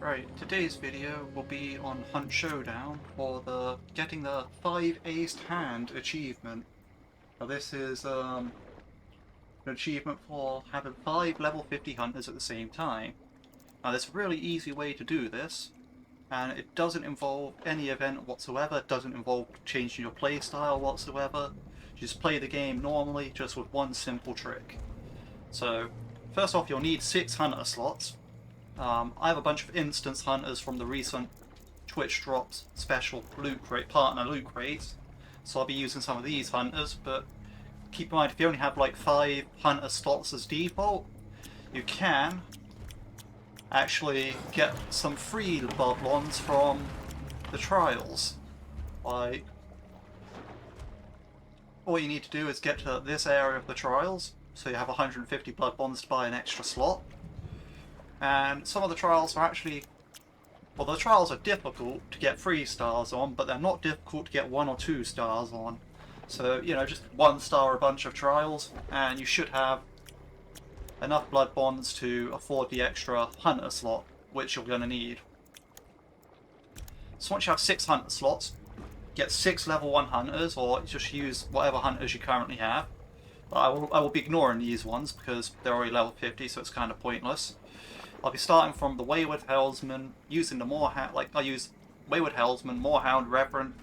Right, today's video will be on Hunt Showdown for getting the 5 aced hand achievement. Now this is an achievement for having 5 level 50 hunters at the same time. Now there's a really easy way to do this, and it doesn't involve any event whatsoever. It doesn't involve changing your playstyle whatsoever. You just play the game normally, just with one simple trick. So first off, you'll need 6 hunter slots. I have a bunch of instance hunters from the recent Twitch drops special loot crate, partner loot crates, so I'll be using some of these hunters, but keep in mind if you only have like 5 hunter slots as default, you can actually get some free bloodlines from the trials. Like, all you need to do is get to this area of the trials, so you have 150 blood bonds to buy an extra slot. And some of the trials are actually, well, the trials are difficult to get 3 stars on, but they're not difficult to get 1 or 2 stars on. So, you know, just 1 star a bunch of trials, and you should have enough blood bonds to afford the extra hunter slot, which you're going to need. So once you have 6 hunter slots, get 6 level 1 hunters, or just use whatever hunters you currently have. But I will be ignoring these ones because they're already level 50, so it's kind of pointless. I'll be starting from the Wayward Helmsman, using the Moorhound, like I use Wayward Helmsman, Moorhound, Reverend,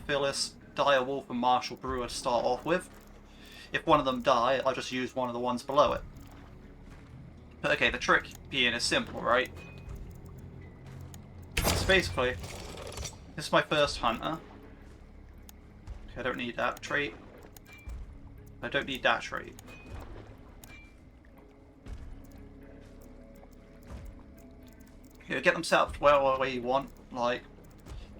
Phyllis, Direwolf and Marshall Brewer to start off with. If one of them die, I'll just use one of the ones below it. But okay, the trick being is simple, right? So basically, this is my first hunter. Okay, I don't need that trait. I don't need that trait. You know, get them set up wherever way you want. Like,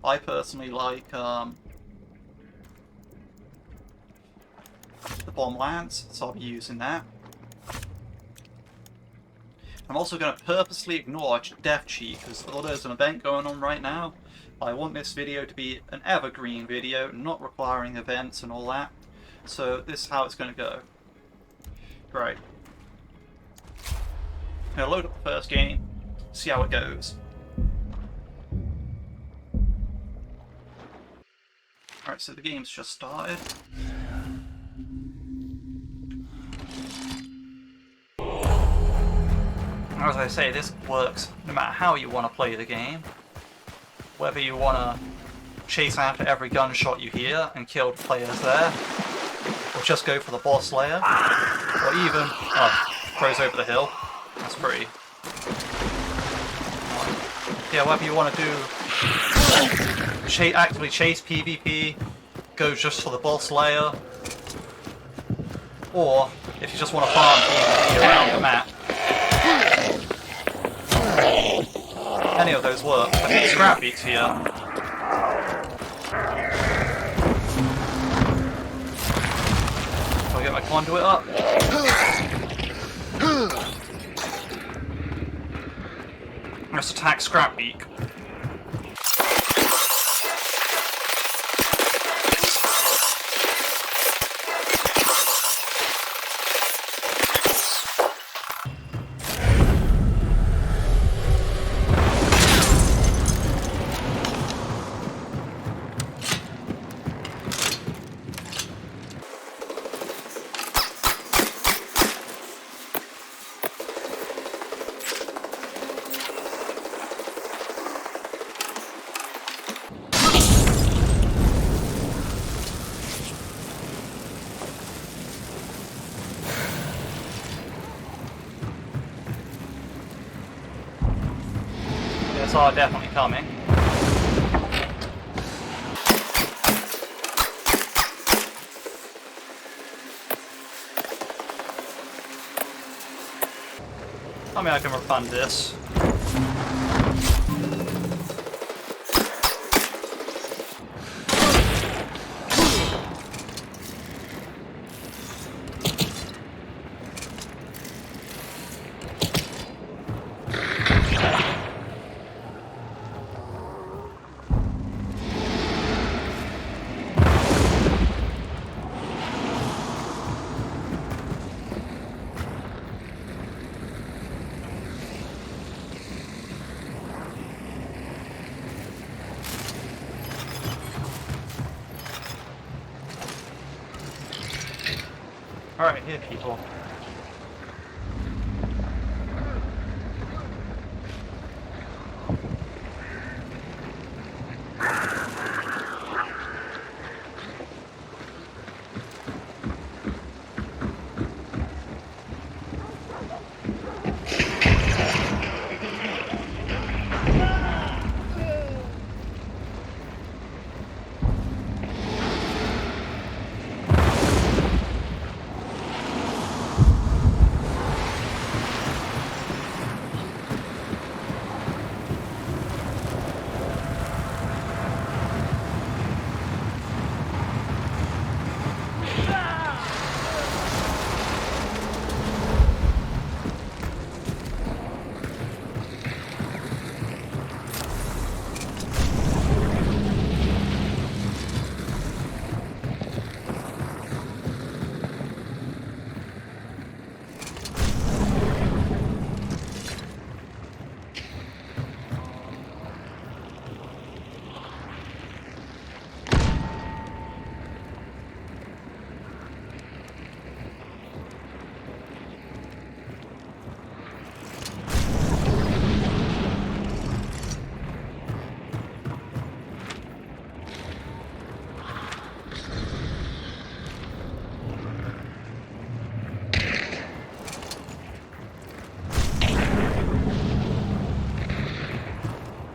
I personally like the bomb lance, so I'll be using that. I'm also going to purposely ignore death cheat because although there's an event going on right now, I want this video to be an evergreen video, not requiring events and all that. So this is how it's going to go. Right. I'm going to load up the first game. See how it goes. Alright, so the game's just started. As I say, this works no matter how you want to play the game. Whether you want to chase after every gunshot you hear and kill the players there, or just go for the boss layer, or even... oh, throws over the hill. That's pretty... yeah, whether you want to do actively chase PvP, go just for the boss layer, or if you just want to farm PvP around the map, any of those work. I think Scrap Beat's here. I'll get my conduit up. Let's attack Scrapbeak. Are definitely coming. I mean, I can refund this. Alright, here, people.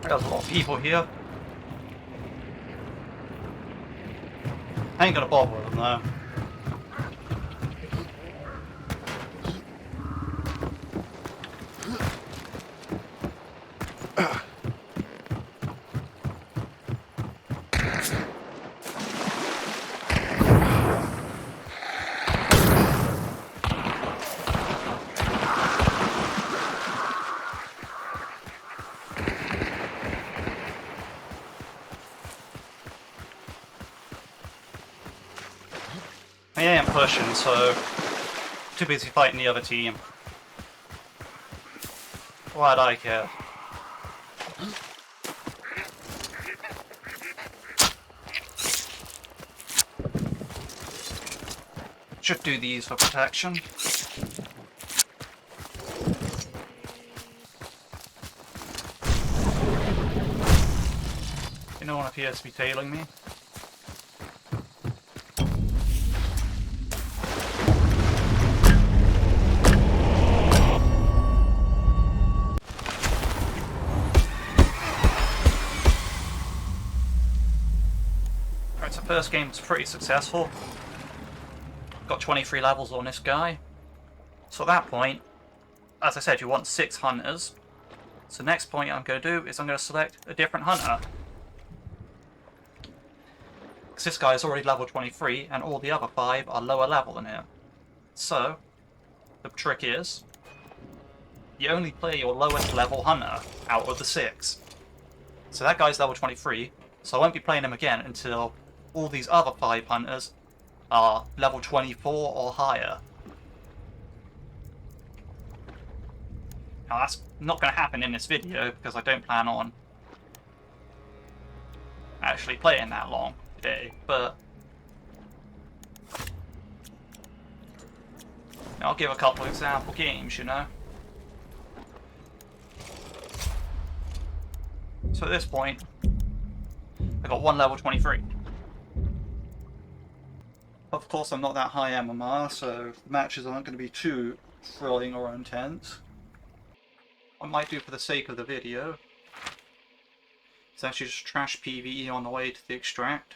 There's a lot of people here. I ain't gonna bother with them though. I am pushing, so too busy fighting the other team. Why'd I care? Should do these for protection. No one appears to be tailing me. Alright, so first game was pretty successful. Got 23 levels on this guy. So at that point, as I said, you want 6 hunters. So next point I'm going to do is I'm going to select a different hunter. Because this guy is already level 23 and all the other 5 are lower level than him. So, the trick is, you only play your lowest level hunter out of the 6. So that guy's level 23, so I won't be playing him again until all these other 5 hunters are level 24 or higher. Now that's not going to happen in this video because I don't plan on actually playing that long today, but I'll give a couple of example games, you know. So at this point, I got 1 level 23. Of course I'm not that high MMR, so the matches aren't going to be too thrilling or intense. What I might do for the sake of the video is actually just trash PvE on the way to the extract.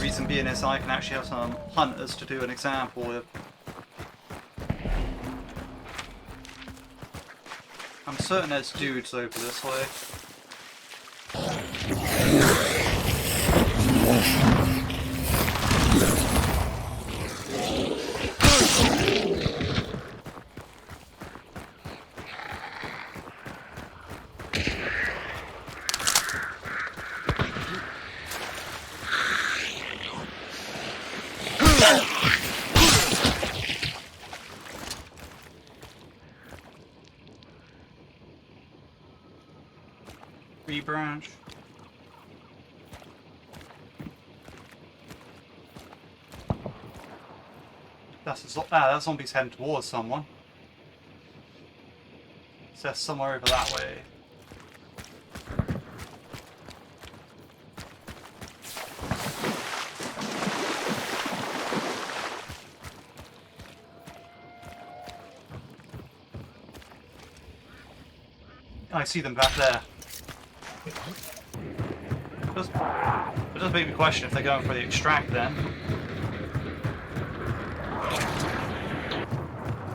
Reason being is I can actually have some hunters to do an example with. I'm certain there's dudes over this way. Branch. that zombie's heading towards someone. So that's somewhere over that way. I see them back there. It does make me question if they're going for the extract then.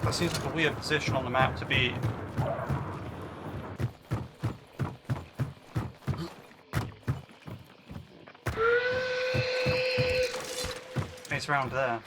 That seems like a weird position on the map to be. It's around there.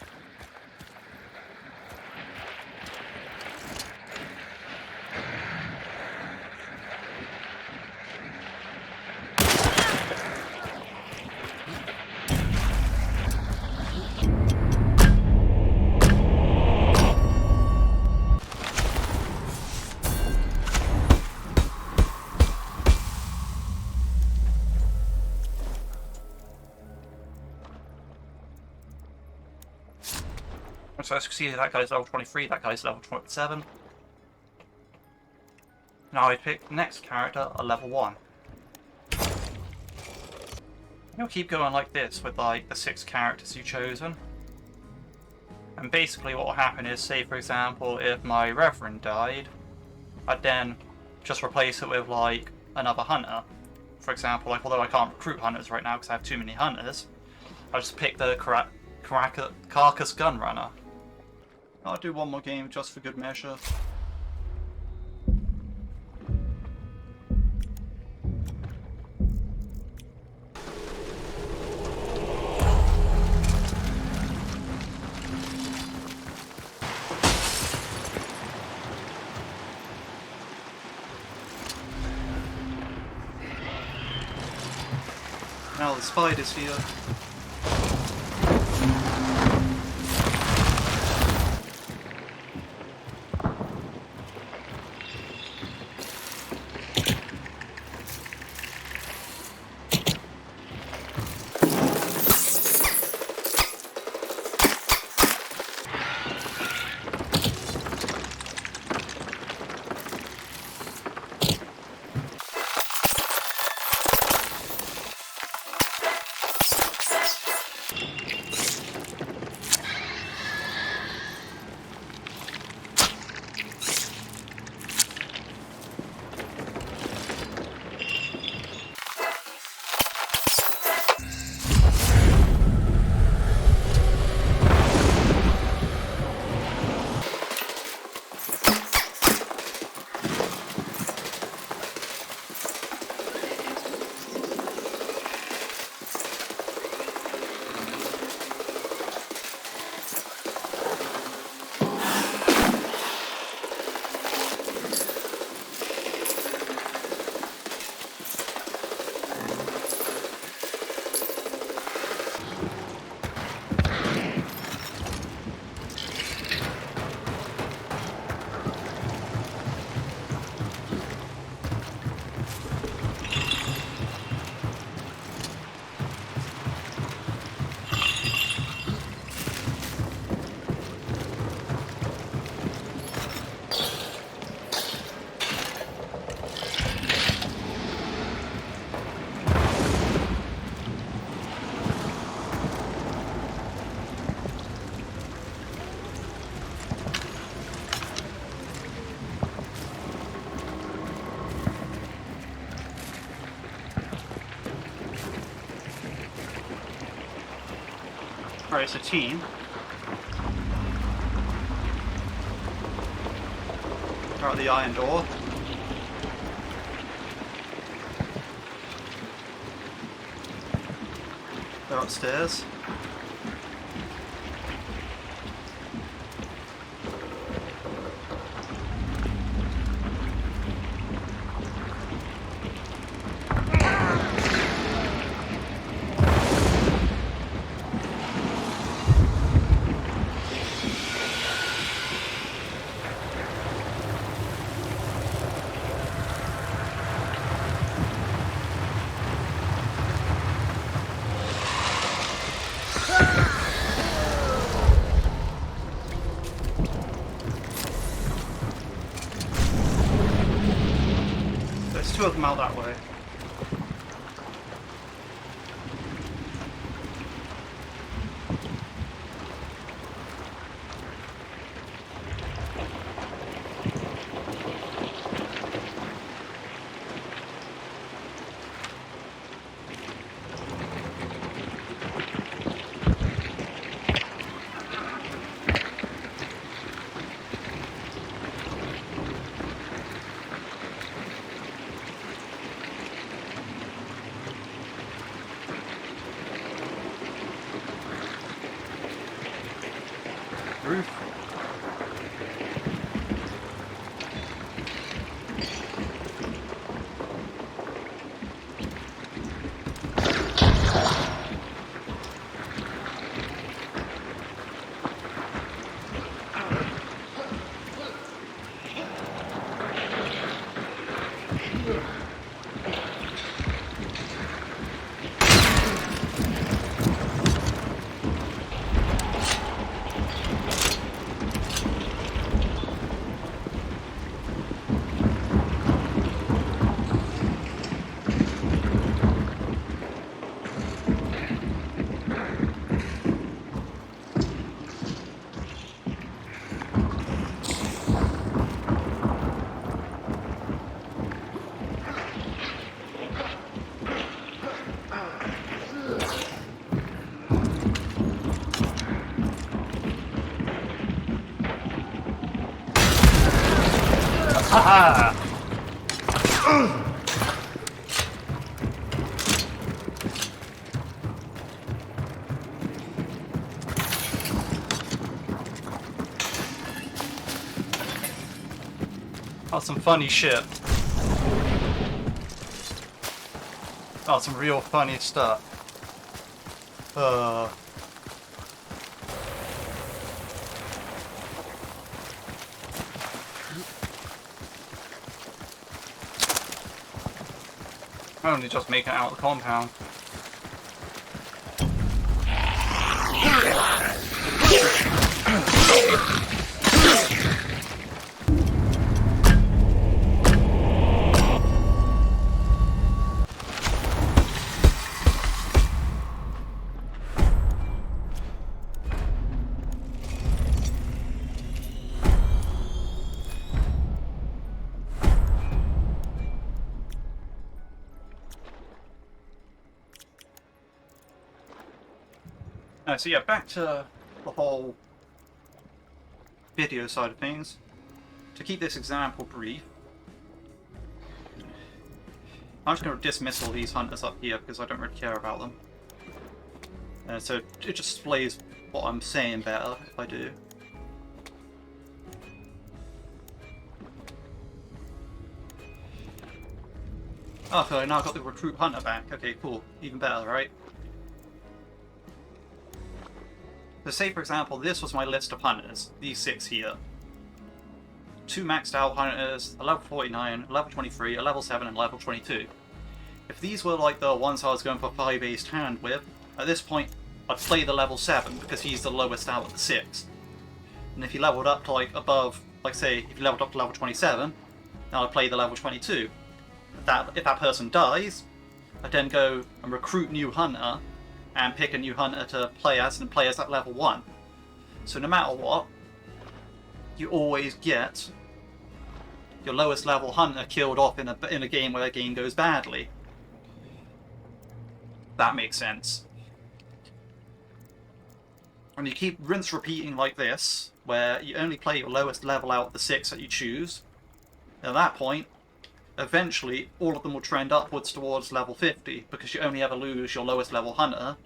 So as you can see, that guy's level 23, that guy's level 27. Now I pick the next character at level 1. You'll keep going like this with like the 6 characters you've chosen. And basically what will happen is, say for example, if my Reverend died, I'd then just replace it with like another hunter. For example, like although I can't recruit hunters right now because I have too many hunters, I'll just pick the Carcass Gunrunner. I'll do one more game just for good measure. Now the spider's here. Alright, it's a team. They're at the iron door. They're upstairs. two of them out that way. Roof. Haha! Oh, some funny shit. Oh, some real funny stuff. I only just make it out of the compound. So yeah, back to the whole video side of things. To keep this example brief, I'm just going to dismiss all these hunters up here because I don't really care about them. So it just displays what I'm saying better if I do. Oh, so now I've got the recruit hunter back. Okay, cool. Even better, right? So say, for example, this was my list of hunters, these 6 here. 2 maxed out hunters, a level 49, a level 23, a level 7, and a level 22. If these were like the ones I was going for 5-aced hand with, at this point I'd play the level 7 because he's the lowest out of the 6. And if he leveled up to like above, like say, if he leveled up to level 27, then I'd play the level 22. If that person dies, I'd then go and recruit new hunter and pick a new hunter to play as and play as at level 1. So no matter what, you always get your lowest level hunter killed off in a game where a game goes badly. That makes sense. And you keep rinse repeating like this, where you only play your lowest level out of the 6 that you choose. At that point, eventually all of them will trend upwards towards level 50 because you only ever lose your lowest level hunter,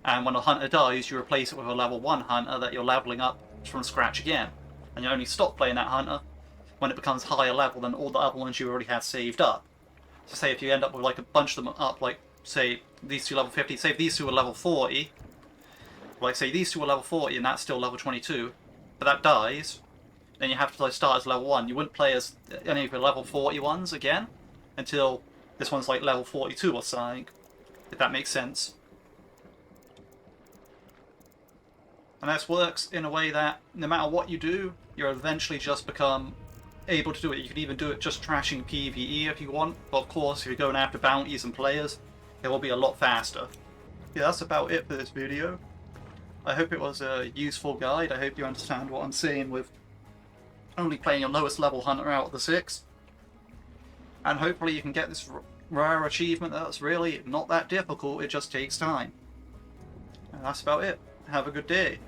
and when a hunter dies you replace it with a level 1 hunter that you're leveling up from scratch again, and you only stop playing that hunter when it becomes higher level than all the other ones you already had saved up. So say if you end up with like a bunch of them up, like say these 2 level 50, say if these 2 are level 40, like say these 2 are level 40 and that's still level 22, but that dies, then you have to start as level 1. You wouldn't play as any of the level 40 ones again until this one's like level 42 or something, if that makes sense. And this works in a way that no matter what you do, you'll eventually just become able to do it. You can even do it just trashing PvE if you want, but of course if you're going after bounties and players, it will be a lot faster. Yeah, that's about it for this video. I hope it was a useful guide. I hope you understand what I'm saying with only playing your lowest level hunter out of the 6. And hopefully you can get this rare achievement that's really not that difficult, it just takes time. And that's about it. Have a good day.